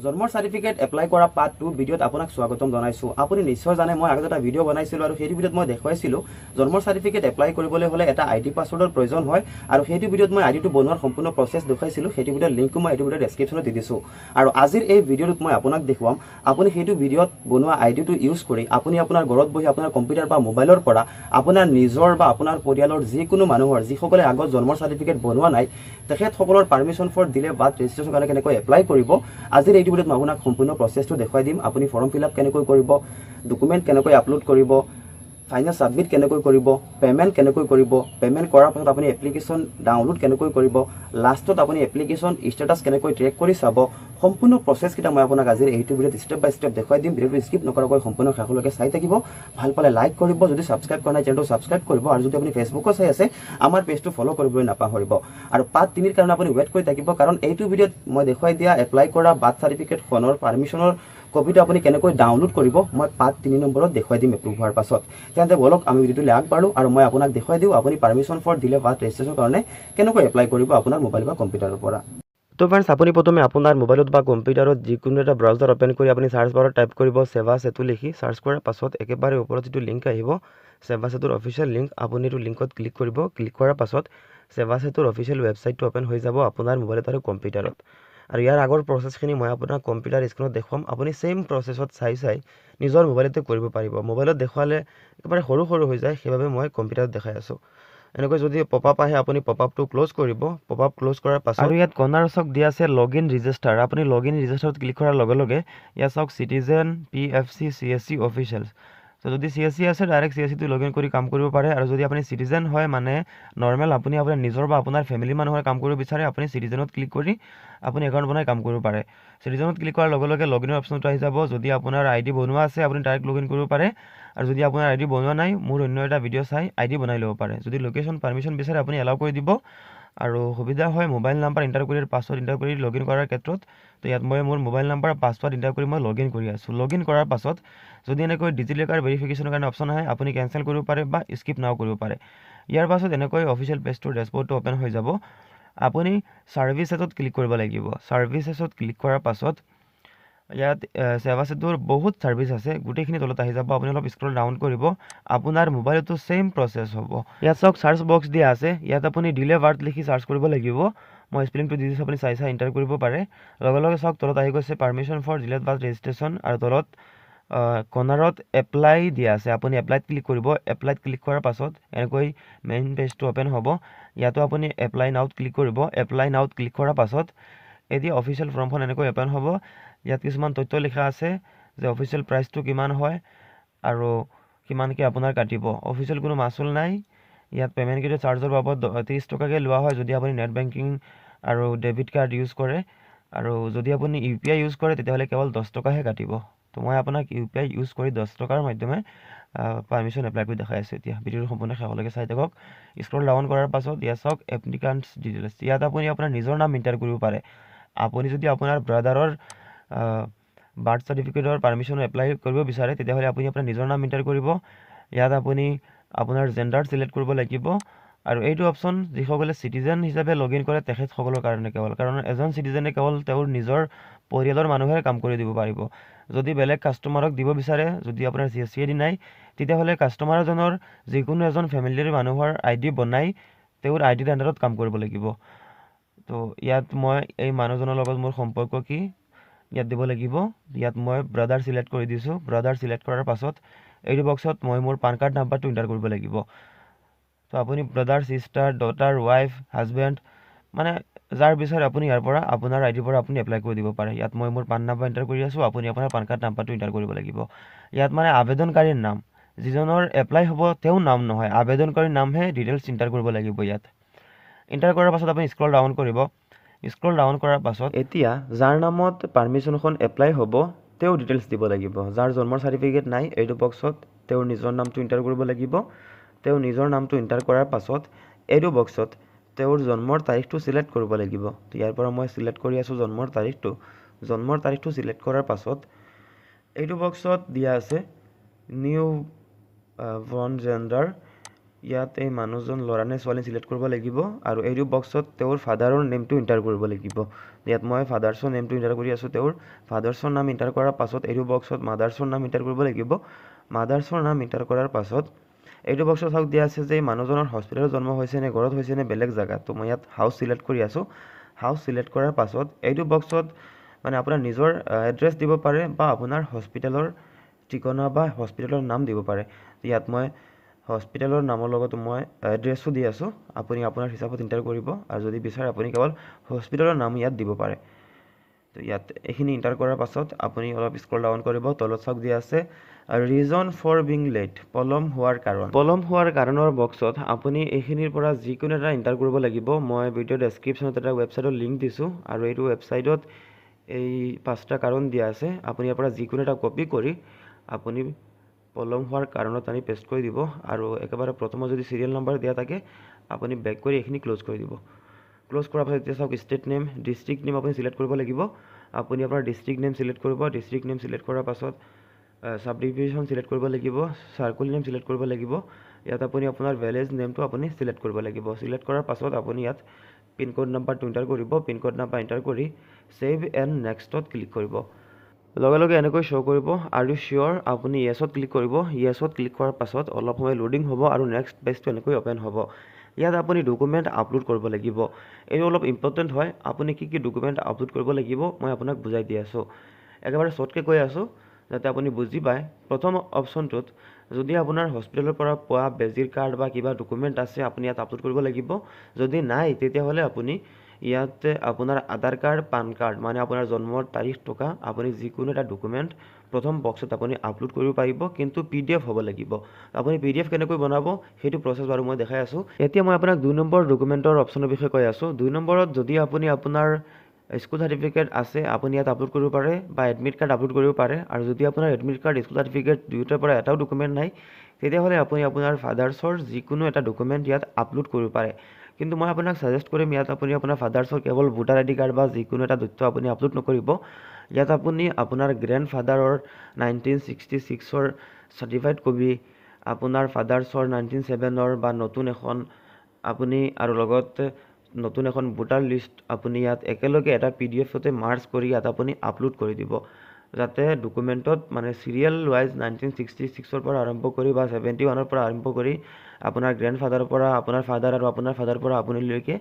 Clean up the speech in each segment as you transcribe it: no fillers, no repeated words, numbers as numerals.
জন্মৰ certificate apply কৰা part 2 ভিডিঅ'ত আপোনাক স্বাগতম জনাইছো। আপুনি নিশ্চয় জানে মই আগতে এটা ভিডিঅ' বনাইছিলো আৰু সেই ভিডিঅ'ত মই দেখুৱাইছিলো জন্মৰ সাৰ্টিফিকেট এপ্লাই কৰিবলৈ হলে এটা আইডি পাছৱৰ্ডৰ প্ৰয়োজন হয় আৰু সেইটো ভিডিঅ'ত মই আইডিটো বনোৱাৰ সম্পূৰ্ণ প্ৰচেছ দেখুৱাইছিলো। সেইটো ভিডিঅ'ৰ লিংকটো মই এইটো ভিডিঅ'ৰ ডেছক্ৰিপশ্যনত দি দিছো আৰু আজিৰ এই ভিডিঅ'টোত মই আপোনাক দেখুৱাম আপুনি সেইটো ভিডিঅ'ত বনোৱা আইডিটো ইউজ কৰি আপুনি আপোনাৰ ঘৰত বহি আপোনাৰ কম্পিউটাৰ বা মোবাইলৰ পৰা আপোনাৰ নিজৰ বা আপোনাৰ পৰিয়ালৰ যিকোনো মানুহৰ যিসকলে আগত জন্মৰ সাৰ্টিফিকেট বনোৱা নাই তেখেতসকলৰ পাৰমিশ্যন ফৰ দিলে বাৰ্থ ৰেজিষ্ট্ৰেশ্যন কাৰণে কেনেকৈ এপ্লাই কৰিব আজিৰ এই ভিডিঅ'ত মই আপোনাক সম্পূৰ্ণ প্ৰচেছটো দেখুৱাই দিম। আপুনি ফৰ্ম ফিল আপ কেনেকৈ কৰিব, ডকুমেণ্ট কেনেকৈ আপলোড কৰিব, ফাইনেল সাবমিট কেনেকৈ কৰিব, পেমেণ্ট কেনেকৈ কৰিব, পেমেণ্ট কৰাৰ পাছত আপুনি এপ্লিকেশ্যন ডাউনলোড কেনেকৈ কৰিব, লাষ্টত আপুনি এপ্লিকেশ্যন ষ্টেটাছ কেনেকৈ ট্ৰেক কৰি চাব, সম্পূৰ্ণ প্ৰচেছকেইটা মই আপোনাক আজিৰ এইটো ভিডিঅ'ত ষ্টেপ বাই ষ্টেপ দেখুৱাই দিম। ভিডিঅ'টো স্কিপ নকৰাকৈ সম্পূৰ্ণ শেষলৈকে চাই থাকিব। ভাল পালে লাইক কৰিব, যদি ছাবস্ক্ৰাইব কৰা নাই চেনেলটো ছাবস্ক্ৰাইব কৰিব আৰু যদি আপুনি ফেচবুকত চাই আছে আমাৰ পেজটো ফ'ল' কৰিবলৈ নাপাহৰিব আৰু পাৰ্ট 3 কাৰণে আপুনি ৱেইট কৰি থাকিব কাৰণ এইটো ভিডিঅ'ত মই দেখুৱাই দিয়া এপ্লাই কৰা বাৰ্থ চাৰ্টিফিকেটখনৰ পাৰমিশ্যনৰ কপিটো আপুনি কেনেকৈ ডাউনলোড কৰিব মই পাৰ্ট 3 নম্বৰত দেখুৱাই দিম এপ্ৰুভ হোৱাৰ পাছত। তেন্তে বলক আমি ভিডিঅ'টোলৈ আগবাঢ়ো আৰু মই আপোনাক দেখুৱাই দিওঁ আপুনি পাৰমিশ্যন ফৰ দিলে বাৰ্থ ৰেজিষ্ট্ৰেশ্যনৰ কাৰণে কেনেকৈ এপ্লাই কৰিব আপোনাৰ মোবাইল বা কম্পিউটাৰৰ পৰা। তো ফ্ৰেণ্ডছ আপুনি প্ৰথমে আপোনাৰ মোবাইলত বা কম্পিউটাৰত যিকোনো এটা ব্ৰাউজাৰ অপেন কৰি আপুনি সাৰ্চ বাৰত টাইপ কৰিব সেৱা সেতু লিখি সাৰ্চ কৰাৰ পাছত একেবাৰে ওপৰত যিটো লিংক আহিব সেৱা সেতুৰ অফিচিয়েল লিংক আপুনি এইটো লিংকত ক্লিক কৰিব। ক্লিক কৰাৰ পাছত সেৱা সেতুৰ অফিচিয়েল ৱেবছাইটটো অপেন হৈ যাব আপোনাৰ মোবাইলত আৰু কম্পিউটাৰত আৰু ইয়াৰ আগৰ প্ৰচেছখিনি মই আপোনাক কম্পিউটাৰ স্ক্ৰীনত দেখুৱাম। আপুনি সেম প্ৰচেছত চাই নিজৰ মোবাইলতে কৰিব পাৰিব। মোবাইলত দেখুৱালে একেবাৰে সৰু সৰু হৈ যায়, সেইবাবে মই কম্পিউটাৰত দেখাই আছোঁ। এনেকৈ যদি পপ আপ আহে আপুনি পপ আপটো ক্লোজ কৰিব। পপ আপ ক্লোজ কৰাৰ পাছত আৰু ইয়াত কৰ্নাৰ চক দিয়া আছে লগইন ৰেজিষ্টাৰ। আপুনি লগইন ৰেজিষ্টাৰত ক্লিক কৰাৰ লগে লগে ইয়াত চাওক চিটিজেন PFC CSC অফিচিয়েলছ। তো যদি CSC আছে ডাইৰেক্ট CSCটো লগইন কৰি কাম কৰিব পাৰে আৰু যদি আপুনি চিটিজেন হয় মানে নৰ্মেল আপুনি আপোনাৰ নিজৰ বা আপোনাৰ ফেমিলি মানুহৰ কাম কৰিব বিচাৰে আপুনি চিটিজেনত ক্লিক কৰি আপুনি একাউণ্ট বনাই কাম কৰিব পাৰে। চিটিজেনত ক্লিক কৰাৰ লগে লগে লগইনৰ অপশ্যনটো আহি যাব। যদি আপোনাৰ আইডি বনোৱা আছে আপুনি ডাইৰেক্ট লগইন কৰিব পাৰে আৰু যদি আপোনাৰ আইডি বনোৱা নাই মোৰ অন্য এটা ভিডিঅ' চাই আইডি বনাই ল'ব পাৰে। যদি লোকেশ্যন পাৰমিশ্যন বিচাৰে আপুনি এলাউ কৰি দিব আৰু সুবিধা হয় মোবাইল নাম্বাৰ এণ্টাৰ কৰি পাছৱৰ্ড এণ্টাৰ কৰি লগইন কৰাৰ ক্ষেত্ৰত। তো ইয়াত মই মোৰ মোবাইল নাম্বাৰ পাছৱৰ্ড এণ্টাৰ কৰি মই লগইন কৰি আছোঁ। লগইন কৰাৰ পাছত যদি এনেকৈ ডিজিলকাৰ ভেৰিফিকেশ্যনৰ কাৰণে অপশ্যন আহে আপুনি কেঞ্চেল কৰিব পাৰে বা স্কিপ নাও কৰিব পাৰে। ইয়াৰ পাছত এনেকৈ অফিচিয়েল পেজটোৰ ডেছবৰ্ডটো অপেন হৈ যাব। আপুনি ছাৰ্ভিচেছত ক্লিক কৰিব লাগিব। ছাৰ্ভিচেছত ক্লিক কৰাৰ পাছত ইয়াত সেৱা সেতুৰ বহুত ছাৰ্ভিচ আছে, গোটেইখিনি তলত আহি যাব। আপুনি অলপ স্ক্ৰল ডাউন কৰিব, আপোনাৰ মোবাইলতো সেম প্ৰচেছ হ'ব। ইয়াত চাওক চাৰ্চ বক্স দিয়া আছে, ইয়াত আপুনি দিলে বাৰ্থ লিখি চাৰ্চ কৰিব লাগিব। মই স্পেলিংটো দি দিছোঁ, আপুনি চাই এণ্টাৰ কৰিব পাৰে। লগে লগে চাওক তলত আহি গৈছে permission for delete birth registration আৰু তলত কৰ্নাৰত এপ্লাই দিয়া আছে। আপুনি এপ্লাইত ক্লিক কৰিব। এপ্লাইত ক্লিক কৰাৰ পাছত এনেকৈ মেইন পেজটো অপেন হ'ব। ইয়াতো আপুনি এপ্লাই নাওত ক্লিক কৰিব। এপ্লাই নাওত ক্লিক কৰাৰ পাছত এতিয়া অফিচিয়েল ফৰ্মখন এনেকৈ অপেন হ'ব। ইয়াত কিছুমান তথ্য লিখা আছে যে অফিচিয়েল প্ৰাইচটো কিমান হয় আৰু কিমানকৈ আপোনাৰ কাটিব। অফিচিয়েল কোনো মাচুল নাই। ইয়াত পে'মেণ্ট গেটৱে চাৰ্জৰ বাবদ 30 টকাকৈ লোৱা হয় যদি আপুনি নেট বেংকিং আৰু ডেবিট কাৰ্ড ইউজ কৰে আৰু যদি আপুনি UPI ইউজ কৰে তেতিয়াহ'লে কেৱল 10 টকাহে কাটিব। তো মই আপোনাক UPI ইউজ কৰি 10 টকাৰ মাধ্যমে পাৰমিশ্যন এপ্লাই কৰি দেখাই আছোঁ। এতিয়া ভিডিঅ'টো সম্পূৰ্ণ শেষলৈকে চাই থাকক। স্ক্ৰল ডাউন কৰাৰ পাছত ইয়াত চাওক এপ্লিকাণ্টছ ডিটেইলছ। ইয়াত আপুনি আপোনাৰ নিজৰ নাম এণ্টাৰ কৰিব পাৰে। আপুনি যদি আপোনাৰ ব্ৰাদাৰৰ বাৰ্থ চাৰ্টিফিকেটৰ পাৰমিশ্যন এপ্লাই কৰিব বিচাৰে তেতিয়াহ'লে আপুনি আপোনাৰ নিজৰ নাম এণ্টাৰ কৰিব। ইয়াত আপুনি আপোনাৰ জেণ্ডাৰ ছিলেক্ট কৰিব লাগিব আৰু এইটো অপশ্যন যিসকলে চিটিজেন হিচাপে লগইন কৰে তেখেতসকলৰ কাৰণে কেৱল, কাৰণ এজন চিটিজেনে কেৱল তেওঁৰ নিজৰ পৰিয়ালৰ মানুহে কাম কৰি দিব পাৰিব। যদি বেলেগ কাষ্টমাৰক দিব বিচাৰে, যদি আপোনাৰ CSC ID নাই তেতিয়াহ'লে কাষ্টমাৰজনৰ যিকোনো এজন ফেমিলিৰ মানুহৰ ID বনাই তেওঁৰ IDৰ আণ্ডাৰত কাম কৰিব লাগিব। তো ইয়াত মই এই মানুহজনৰ লগত মোৰ সম্পৰ্ক কি ইয়াত দিব লাগিব। ইয়াত মই ব্ৰাদাৰ ছিলেক্ট কৰি দিছোঁ। ব্ৰাদাৰ ছিলেক্ট কৰাৰ পাছত এইটো বক্সত মই মোৰ পান কাৰ্ড নাম্বাৰটো এণ্টাৰ কৰিব লাগিব। তো আপুনি brother, sister, daughter, wife, husband মানে যাৰ বিচাৰে আপুনি ইয়াৰ পৰা আপোনাৰ আইডিৰ পৰা আপুনি এপ্লাই কৰি দিব পাৰে। ইয়াত মই মোৰ পান নাম্বাৰ এণ্টাৰ কৰি আছোঁ। আপুনি আপোনাৰ পান কাৰ্ড নাম্বাৰটো এণ্টাৰ কৰিব লাগিব। ইয়াত মানে আবেদনকাৰীৰ নাম, যিজনৰ এপ্লাই হ'ব তেওঁৰ নাম নহয়, আবেদনকাৰীৰ নামহে ডিটেইলছ এণ্টাৰ কৰিব লাগিব। ইয়াত এণ্টাৰ কৰাৰ পাছত আপুনি স্ক্ৰল ডাউন কৰিব। স্ক্ৰল ডাউন কৰাৰ পাছত এতিয়া যাৰ নামত পাৰমিশ্যনখন এপ্লাই হ'ব তেওঁ ডিটেইলছ দিব লাগিব। যাৰ জন্মৰ চাৰ্টিফিকেট নাই এইটো বক্সত তেওঁৰ নিজৰ নামটো এণ্টাৰ কৰিব লাগিব। তেওঁ নিজৰ নামটো এণ্টাৰ কৰাৰ পাছত এইটো বক্সত তেওঁৰ জন্মৰ তাৰিখটো ছিলেক্ট কৰিব লাগিব। তো ইয়াৰ পৰা মই ছিলেক্ট কৰি আছোঁ জন্মৰ তাৰিখটো। জন্মৰ তাৰিখটো ছিলেক্ট কৰাৰ পাছত এইটো বক্সত দিয়া আছে নিউ বৰ্ণ জেণ্ডাৰ ইয়াত এই মানুহজন ল'ৰা নে ছোৱালী চিলেক্ট কৰিব লাগিব আৰু এইটো বক্সত তেওঁৰ ফাদাৰৰ নেমটো এণ্টাৰ কৰিব লাগিব। ইয়াত মই ফাদাৰ্ছৰ নেমটো এণ্টাৰ কৰি আছোঁ। তেওঁৰ ফাদাৰ্ছৰ নাম এণ্টাৰ কৰাৰ পাছত এইটো বক্সত মাদাৰ্ছৰ নাম এণ্টাৰ কৰিব লাগিব। মাদাৰ্ছৰ নাম এণ্টাৰ কৰাৰ পাছত এইটো বক্সত চাওক দিয়া আছে যে মানুহজনৰ হস্পিটেলত জন্ম হৈছে নে ঘৰত হৈছে নে বেলেগ জেগাত। তো মই ইয়াত হাউচ চিলেক্ট কৰি আছোঁ। হাউচ চিলেক্ট কৰাৰ পাছত এইটো বক্সত মানে আপোনাৰ নিজৰ এড্ৰেছ দিব পাৰে বা আপোনাৰ হস্পিটেলৰ ঠিকনা বা হস্পিটেলৰ নাম দিব পাৰে। ইয়াত মই হস্পিটেলৰ নামৰ লগত মই এড্ৰেছো দি আছোঁ। আপুনি আপোনাৰ হিচাপত এণ্টাৰ কৰিব আৰু যদি বিচাৰে আপুনি কেৱল হস্পিটেলৰ নাম ইয়াত দিব পাৰে। তো ইয়াত এইখিনি এণ্টাৰ কৰাৰ পাছত আপুনি অলপ স্ক্ৰল ডাউন কৰিব। তলত চাওক দিয়া আছে ৰিজন ফৰ বিং লেট, পলম হোৱাৰ কাৰণ। পলম হোৱাৰ কাৰণৰ বক্সত আপুনি এইখিনিৰ পৰা যিকোনো এটা এণ্টাৰ কৰিব লাগিব। মই ভিডিঅ' ডেছক্ৰিপশ্যনত এটা ৱেবছাইটৰ লিংক দিছোঁ আৰু এইটো ৱেবছাইটত এই 5টা কাৰণ দিয়া আছে। আপুনি ইয়াৰ পৰা যিকোনো এটা কপি কৰি আপুনি পলম হোৱাৰ কাৰণত আনি পেষ্ট কৰি দিব আৰু একেবাৰে প্ৰথমত যদি চিৰিয়েল নাম্বাৰ দিয়া থাকে আপুনি বেক কৰি এইখিনি ক্ল'জ কৰি দিব। ক্ল'জ কৰাৰ পাছত এতিয়া চাওক ষ্টেট নেম, ডিষ্ট্ৰিক্ট নেম আপুনি চিলেক্ট কৰিব লাগিব। আপুনি আপোনাৰ ডিষ্ট্ৰিক্ট নেম চিলেক্ট কৰিব। ডিষ্ট্ৰিক্ট নেম চিলেক্ট কৰাৰ পাছত সাব ডিভিজন চিলেক্ট কৰিব লাগিব, চাৰ্কুল নেম চিলেক্ট কৰিব লাগিব। ইয়াত আপুনি আপোনাৰ ভিলেজ নেমটো আপুনি চিলেক্ট কৰিব লাগিব। চিলেক্ট কৰাৰ পাছত আপুনি ইয়াত পিনক'ড নাম্বাৰটো এণ্টাৰ কৰিব। পিনক'ড নাম্বাৰ এণ্টাৰ কৰি ছেভ এণ্ড নেক্সটত ক্লিক কৰিব। লগে লগে এনেকৈ শ্ব' কৰিব আৰু চিয়'ৰ আপুনি য়েছত ক্লিক কৰিব। য়েছত ক্লিক কৰাৰ পাছত অলপ সময় লোডিং হ'ব আৰু নেক্সট পেজটো এনেকৈ অ'পেন হ'ব। ইয়াত আপুনি ডকুমেণ্ট আপলোড কৰিব লাগিব। এইটো অলপ ইম্পৰ্টেণ্ট হয়। আপুনি কি কি ডকুমেণ্ট আপলোড কৰিব লাগিব মই আপোনাক বুজাই দি আছোঁ। একেবাৰে শ্বৰ্টকৈ কৈ আছোঁ যাতে আপুনি বুজি পায়। প্ৰথম অপশ্যনটোত যদি আপোনাৰ হস্পিটেলৰ পৰা পোৱা বেজীৰ কাৰ্ড বা কিবা ডকুমেণ্ট আছে আপুনি ইয়াত আপলোড কৰিব লাগিব। যদি নাই তেতিয়াহ'লে আপুনি ইয়াত আপোনাৰ আধাৰ কাৰ্ড, পান কাৰ্ড মানে আপোনাৰ জন্মৰ তাৰিখ থকা আপুনি যিকোনো এটা ডকুমেণ্ট প্ৰথম বক্সত আপুনি আপলোড কৰিব পাৰিব, কিন্তু PDF হ'ব লাগিব। আপুনি PDF কেনেকৈ বনাব সেইটো প্ৰচেছ বাৰু মই দেখাই আছোঁ। এতিয়া মই আপোনাক 2 নম্বৰ ডকুমেণ্টৰ অপশ্যনৰ বিষয়ে কৈ আছোঁ। 2 নম্বৰত যদি আপুনি আপোনাৰ স্কুল চাৰ্টিফিকেট আছে আপুনি ইয়াত আপলোড কৰিব পাৰে বা এডমিট কাৰ্ড আপলোড কৰিব পাৰে। আৰু যদি আপোনাৰ এডমিট কাৰ্ড, স্কুল চাৰ্টিফিকেট দুয়োটাৰ পৰা এটাও ডকুমেণ্ট নাই তেতিয়াহ'লে আপুনি আপোনাৰ ফাদাৰ্ছৰ যিকোনো এটা ডকুমেণ্ট ইয়াত আপলোড কৰিব পাৰে। কিন্তু মই আপোনাক ছাজেষ্ট কৰিম ইয়াত আপুনি আপোনাৰ ফাদাৰ্ছৰ কেৱল ভোটাৰ ID কাৰ্ড বা যিকোনো এটা তথ্য আপুনি আপলোড নকৰিব। ইয়াত আপুনি আপোনাৰ গ্ৰেণ্ডফাদাৰৰ 1966ৰ চাৰ্টিফাইড কপি, আপোনাৰ ফাদাৰ্ছৰ 1907ৰ বা নতুন এখন আপুনি আৰু লগতে নতুন এখন ভোটাৰ লিষ্ট আপুনি ইয়াত একেলগে এটা PDFতে মাৰ্জ কৰি ইয়াত আপুনি আপলোড কৰি দিব, যাতে ডকুমেণ্টত মানে চিৰিয়েল ৱাইজ 1966ৰ পৰা আৰম্ভ কৰি বা 71ৰ পৰা আৰম্ভ কৰি আপোনাৰ গ্ৰেণ্ডফাদাৰৰ পৰা আপোনাৰ ফাদাৰ আৰু আপোনাৰ ফাদাৰৰ পৰা আপুনিলৈকে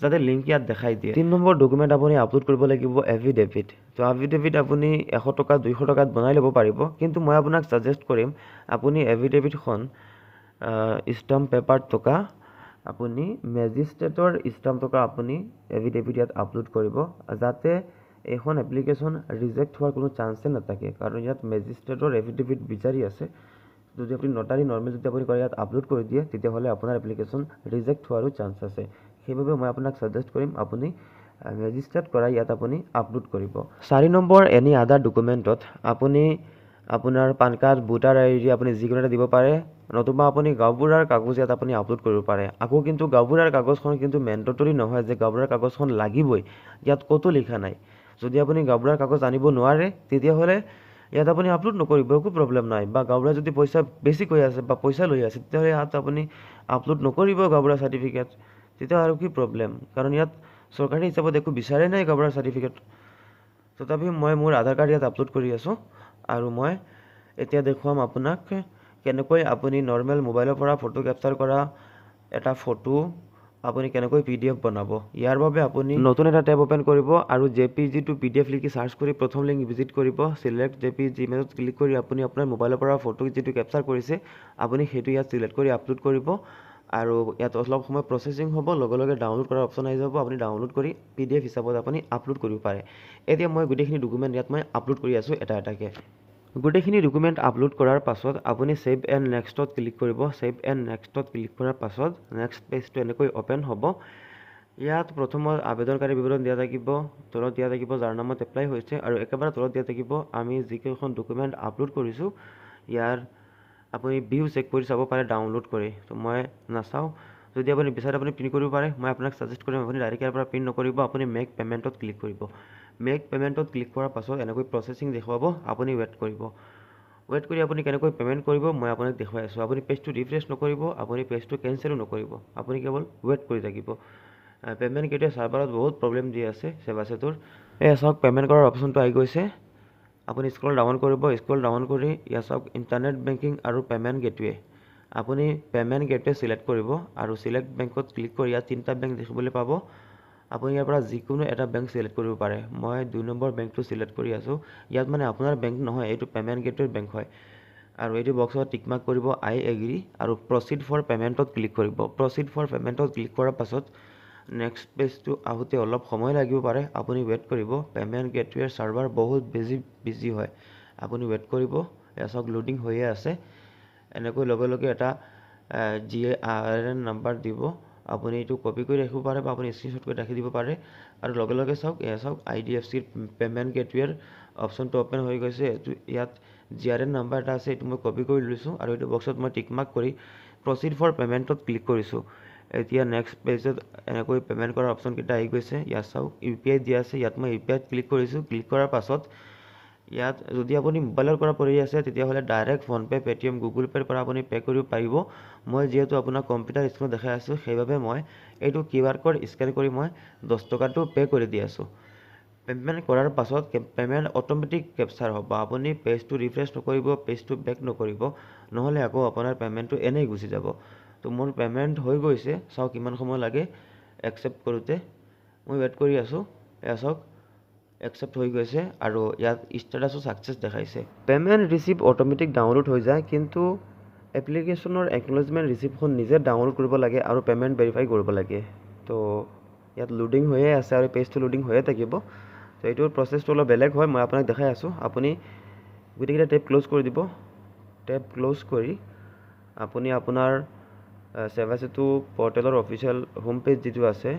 যাতে লিংক ইয়াত দেখাই দিয়ে। 3 নম্বৰ ডকুমেণ্ট আপুনি আপলোড কৰিব লাগিব এফিডেভিট। তো এফিডেভিট আপুনি 100 টকা 200 টকাত বনাই ল'ব পাৰিব, কিন্তু মই আপোনাক ছাজেষ্ট কৰিম আপুনি এফিডেভিটখন ষ্টাম্প পেপাৰ টকা আপুনি মেজিষ্ট্ৰেটৰ ষ্টাম্প টকা আপুনি এফিডেভিট ইয়াত আপলোড কৰিব, যাতে এইখন এপ্লিকেশ্যন ৰিজেক্ট হোৱাৰ কোনো চান্সে নাথাকে। কাৰণ ইয়াত মেজিষ্ট্ৰেটৰ এফিডেভিট বিচাৰি আছে। যদি আপুনি নটাৰী নৰ্মেল যদি আপুনি কৰে ইয়াত আপলোড কৰি দিয়ে তেতিয়াহ'লে আপোনাৰ এপ্লিকেশ্যন ৰিজেক্ট হোৱাৰো চান্স আছে। সেইবাবে মই আপোনাক ছাজেষ্ট কৰিম আপুনি মেজিষ্ট্ৰেট কৰা ইয়াত আপুনি আপলোড কৰিব। 4 নম্বৰ এনি আদাৰ ডকুমেণ্টত আপুনি আপোনাৰ পান কাৰ্ড, ভোটাৰ ID আপুনি যিকোনো এটা দিব পাৰে, নতুবা আপুনি গাঁওবুঢ়াৰ কাগজ ইয়াত আপুনি আপলোড কৰিব পাৰে। আকৌ কিন্তু গাঁওবুঢ়াৰ কাগজখন কিন্তু মেণ্ডেটৰী নহয় যে গাঁওবুঢ়াৰ কাগজখন লাগিবই, ইয়াত ক'তো লিখা নাই। যদি আপুনি গাঁওবুঢ়াৰ কাগজ আনিব নোৱাৰে তেতিয়াহ'লে ইয়াত আপুনি আপলোড নকৰিব, একো প্ৰব্লেম নাই। বা গাঁওবুঢ়াই যদি পইচা বেছি কৈ আছে বা পইচা লৈ আছে তেতিয়াহ'লে ইয়াত আপুনি আপলোড নকৰিব গাঁওবুঢ়াৰ চাৰ্টিফিকেট, তেতিয়া আৰু কি প্ৰব্লেম। কাৰণ ইয়াত চৰকাৰী হিচাপত একো বিচাৰে নাই গাঁওবুঢ়াৰ চাৰ্টিফিকেট। তথাপিও মই মোৰ আধাৰ কাৰ্ড ইয়াত আপলোড কৰি আছোঁ আৰু মই এতিয়া দেখুৱাম আপোনাক কেনেকৈ আপুনি নৰ্মেল মোবাইলৰ পৰা ফটো কেপচাৰ কৰা এটা ফটো আপুনি কেনেকৈ PDF বনাব। ইয়াৰ বাবে আপুনি নতুন এটা টেব অ'পেন কৰিব আৰু JPG to PDF লিখি চাৰ্চ কৰি প্ৰথম লিংক ভিজিট কৰিব। চিলেক্ট JPG ইমেজত ক্লিক কৰি আপুনি আপোনাৰ মোবাইলৰ পৰা ফটো যিটো কেপচাৰ কৰিছে আপুনি সেইটো ইয়াত চিলেক্ট কৰি আপলোড কৰিব আৰু ইয়াত অলপ সময় প্ৰচেছিং হ'ব, লগে লগে ডাউনলোড কৰাৰ অপশ্যন আহি যাব। আপুনি ডাউনলোড কৰি PDF হিচাপত আপুনি আপলোড কৰিব পাৰে। এতিয়া মই গোটেইখিনি ডকুমেণ্ট ইয়াত মই আপলোড কৰি আছোঁ এটা এটাকৈ। গোটেইখিনি ডকুমেণ্ট আপলোড কৰাৰ পাছত আপুনি ছেভ এণ্ড নেক্সটত ক্লিক কৰিব। ছেভ এণ্ড নেক্সটত ক্লিক কৰাৰ পাছত নেক্সট পেজটো এনেকৈ অ'পেন হ'ব। ইয়াত প্ৰথমত আবেদনকাৰী বিৱৰণ দিয়া থাকিব, তলত দিয়া থাকিব যাৰ নামত এপ্লাই হৈছে আৰু একেবাৰে তলত দিয়া থাকিব আমি যিকেইখন ডকুমেণ্ট আপলোড কৰিছোঁ ইয়াৰ আপুনি ভিউ চেক কৰি চাব পাৰে ডাউনলোড কৰি। তো মই নাচাওঁ, যদি আপুনি বিচাৰে আপুনি প্ৰিণ্ট কৰিব পাৰে। মই আপোনাক ছাজেষ্ট কৰিম আপুনি ডাইৰেক্ট ইয়াৰ পৰা প্ৰিণ্ট নকৰিব, আপুনি মেক পে'মেণ্টত ক্লিক কৰিব। মেক পে'মেণ্টত ক্লিক কৰাৰ পাছত এনেকৈ প্ৰচেছিং দেখুৱাব, আপুনি ৱেইট কৰিব। ৱেইট কৰি আপুনি কেনেকৈ পে'মেণ্ট কৰিব মই আপোনাক দেখুৱাই আছোঁ। আপুনি পেজটো ৰিফ্ৰেছ নকৰিব, আপুনি পেজটো কেনচেলো নকৰিব, আপুনি কেৱল ৱেইট কৰি থাকিব। পে'মেণ্ট গেটৱে ছাৰ্ভাৰত বহুত প্ৰব্লেম দি আছে চেবাচেটোৰ। চাওক পে'মেণ্ট কৰাৰ অপশ্যনটো আহি গৈছে। আপুনি স্ক্ৰল ডাউন কৰিব, স্ক্ৰল ডাউন কৰি ইয়াত চাওক ইণ্টাৰনেট বেংকিং আৰু পে'মেণ্ট গেটৱে। আপুনি পে'মেণ্ট গেটৱে চিলেক্ট কৰিব আৰু চিলেক্ট বেংকত ক্লিক কৰি ইয়াত 3টা বেংক দেখিবলৈ পাব। আপুনি ইয়াৰ পৰা যিকোনো এটা বেংক চিলেক্ট কৰিব পাৰে। মই 2 নম্বৰ বেংকটো চিলেক্ট কৰি আছোঁ। ইয়াত মানে আপোনাৰ বেংক নহয়, এইটো পে'মেণ্ট গেটৱেৰ বেংক হয়। আৰু এইটো বক্সত টিক মাৰ্ক কৰিব আই এগ্ৰী আৰু প্ৰচিড ফৰ পে'মেণ্টত ক্লিক কৰিব। প্ৰচিড ফৰ পে'মেণ্টত ক্লিক কৰাৰ পাছত নেক্সট পেজটো আহোঁতে অলপ সময় লাগিব পাৰে, আপুনি ৱেইট কৰিব। পে'মেণ্ট গেটৱেৰ ছাৰ্ভাৰ বহুত বিজি হয়, আপুনি ৱেইট কৰিব। এয়া চাওক লোডিং হৈয়ে আছে। এনেকৈ লগে লগে এটা GRN নাম্বাৰ দিব, আপুনি এইটো কপি কৰি ৰাখিব পাৰে বা আপুনি স্ক্ৰীনশ্বট কৰি ৰাখি দিব পাৰে। আৰু লগে লগে চাওক এয়া চাওক IDFC পে'মেণ্ট গেটৱেৰ অপশ্যনটো অ'পেন হৈ গৈছে। ইয়াত GRN নাম্বাৰ এটা আছে, এইটো মই কপি কৰি লৈছোঁ আৰু এইটো বক্সত মই টিক মাৰ্ক কৰি প্ৰচিড ফৰ পে'মেণ্টত ক্লিক কৰিছোঁ। এতিয়া নেক্সট পেজত এনেকৈ পে'মেণ্ট কৰাৰ অপশ্যনকেইটা আহি গৈছে। ইয়াত চাওক UPI দিয়া আছে, ইয়াত মই UPIত ক্লিক কৰিছোঁ। ক্লিক কৰাৰ পাছত ইয়াত যদি আপুনি মোবাইলৰ পৰা কৰি আছে তেতিয়াহ'লে ডাইৰেক্ট ফোনপে', পে'টিএম, গুগল পে'ৰ পৰা আপুনি পে' কৰিব পাৰিব। মই যিহেতু আপোনাক কম্পিউটাৰ স্ক্ৰীণত দেখাই আছোঁ, সেইবাবে মই এইটো QR কোড স্কেন কৰি মই 10 টকাটো পে' কৰি দি আছোঁ। পে'মেণ্ট কৰাৰ পাছত পে'মেণ্ট অট'মেটিক কেপচাৰ হ'ব। আপুনি পেজটো ৰিফ্ৰেছ নকৰিব, পেজটো বেক নকৰিব, নহ'লে আকৌ আপোনাৰ পে'মেণ্টটো এনেই গুচি যাব। তো মোৰ পে'মেণ্ট হৈ গৈছে, চাওক কিমান সময় লাগে একচেপ্ট কৰোঁতে। মই ৱেইট কৰি আছোঁ। এয়া চাওক একচেপ্ট হৈ গৈছে আৰু ইয়াত ষ্টেটাছো ছাকচেছ দেখাইছে। পে'মেণ্ট ৰিচিভ অট'মেটিক ডাউনলোড হৈ যায়, কিন্তু এপ্লিকেশ্যনৰ একনলেজমেণ্ট ৰিচিপ্টখন নিজে ডাউনলোড কৰিব লাগে আৰু পে'মেণ্ট ভেৰিফাই কৰিব লাগে। তো ইয়াত লোডিং হৈয়ে আছে আৰু পেজটো লোডিং হৈয়ে থাকিব। তো এইটোৰ প্ৰচেছটো অলপ বেলেগ হয়, মই আপোনাক দেখাই আছোঁ। আপুনি গোটেইকেইটা টেপ ক্ল'জ কৰি দিব। টেপ ক্ল'জ কৰি আপুনি আপোনাৰ চেবাচেটু পৰ্টেলৰ অফিচিয়েল হোম পেজ যিটো আছে,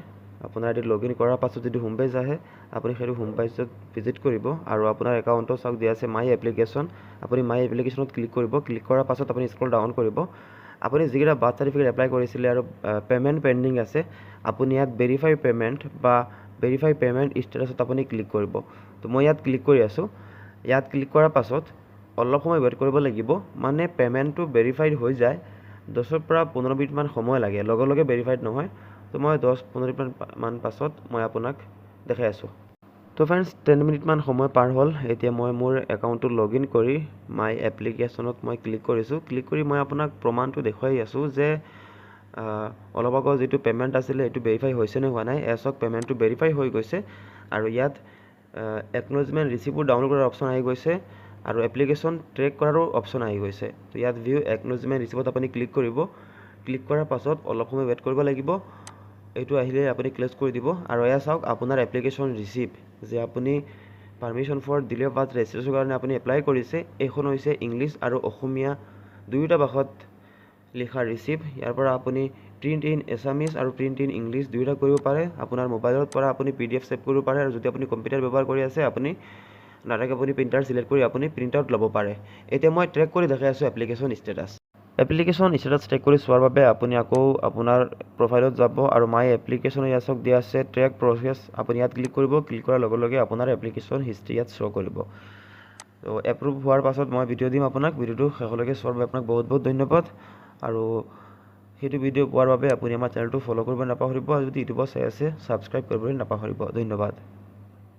আপোনাৰ এটি লগইন কৰাৰ পাছত যিটো হোম পেজ আহে, আপুনি সেইটো হোম পেজত ভিজিট কৰিব আৰু আপোনাৰ একাউণ্টৰ চাওক দিয়া আছে মাই এপ্লিকেশ্যন। আপুনি মাই এপ্লিকেশ্যনত ক্লিক কৰিব। ক্লিক কৰাৰ পাছত আপুনি স্ক্ৰল ডাউন কৰিব। আপুনি যিকেইটা বাৰ্থ চাৰ্টিফিকেট এপ্লাই কৰিছিলে আৰু পে'মেণ্ট পেণ্ডিং আছে, আপুনি ইয়াত ভেৰিফাই পে'মেণ্ট বা ভেৰিফাই পে'মেণ্ট ষ্টেটাছত আপুনি ক্লিক কৰিব। তো মই ইয়াত ক্লিক কৰি আছোঁ। ইয়াত ক্লিক কৰাৰ পাছত অলপ সময় ৱেইট কৰিব লাগিব, মানে পে'মেণ্টটো ভেৰিফাইড হৈ যায়। 10ৰ পৰা 15 মিনিটমান সময় লাগে, লগে লগে ভেৰিফাইড নহয়। তো মই 10-15 মিনিটমান পাছত মই আপোনাক দেখাই আছোঁ। তো ফ্ৰেণ্ডছ 10 মিনিটমান সময় পাৰ হ'ল। এতিয়া মই মোৰ একাউণ্টটো লগইন কৰি মাই এপ্লিকেশ্যনত মই ক্লিক কৰিছোঁ। ক্লিক কৰি মই আপোনাক প্ৰমাণটো দেখুৱাই আছোঁ যে অলপ আগত যিটো পে'মেণ্ট আছিলে সেইটো ভেৰিফাই হৈছে নে হোৱা নাই। চাওক পে'মেণ্টটো ভেৰিফাই হৈ গৈছে আৰু ইয়াত একনলেজমেণ্ট ৰিচিপ্টও ডাউনলোড কৰাৰ অপশ্যন আহি গৈছে আৰু এপ্লিকেশ্যন ট্ৰেক কৰাৰো অপশ্যন আহি গৈছে। তো ইয়াত ভিউ একনলেজমেণ্ট ৰিচিপ্টত আপুনি ক্লিক কৰিব। ক্লিক কৰাৰ পাছত অলপ সময় ৱেইট কৰিব লাগিব। এইটো আহিলে আপুনি ক্ল'জ কৰি দিব আৰু এয়া চাওক আপোনাৰ এপ্লিকেশ্যন ৰিচিপ্ট, যে আপুনি পাৰ্মিশ্যন ফৰ ডিলে বাৰ্থ ৰেজিষ্ট্ৰেশ্যনৰ কাৰণে আপুনি এপ্লাই কৰিছে। এইখন হৈছে ইংলিছ আৰু অসমীয়া দুয়োটা ভাষাত লিখা ৰিচিপ্ট। ইয়াৰ পৰা আপুনি প্ৰিণ্ট ইন এছামিজ আৰু প্ৰিণ্ট ইন ইংলিছ দুয়োটা কৰিব পাৰে। আপোনাৰ মোবাইলৰ পৰা আপুনি PDF ছেভ কৰিব পাৰে আৰু যদি আপুনি কম্পিউটাৰ ব্যৱহাৰ কৰি আছে, আপুনি ডাইৰেক্ট আপুনি প্ৰিণ্টাৰ চিলেক্ট কৰি আপুনি প্ৰিণ্ট আউট ল'ব পাৰে। এতিয়া মই ট্ৰেক কৰি দেখাই আছোঁ application status. Application status track কৰি চোৱাৰ বাবে আপুনি আকৌ আপোনাৰ প্ৰফাইলত যাব আৰু মাই এপ্লিকেশ্যন ইয়াত চাওক দিয়া আছে ট্ৰেক প্ৰচেছ। আপুনি ইয়াত ক্লিক কৰিব। ক্লিক কৰাৰ লগে লগে আপোনাৰ এপ্লিকেশ্যন হিষ্ট্ৰী ইয়াত শ্ব' কৰিব। তো এপ্ৰুভ হোৱাৰ পাছত মই ভিডিঅ' দিম আপোনাক। ভিডিঅ'টো শেষলৈকে চোৱাৰ বাবে আপোনাক বহুত বহুত ধন্যবাদ। আৰু সেইটো ভিডিঅ' পোৱাৰ বাবে আপুনি আমাৰ চেনেলটো ফ'ল' কৰিব নাপাহৰিব আৰু যদি ইউটিউবত চাই আছে ছাবস্ক্ৰাইব কৰিবলৈ নাপাহৰিব। ধন্যবাদ।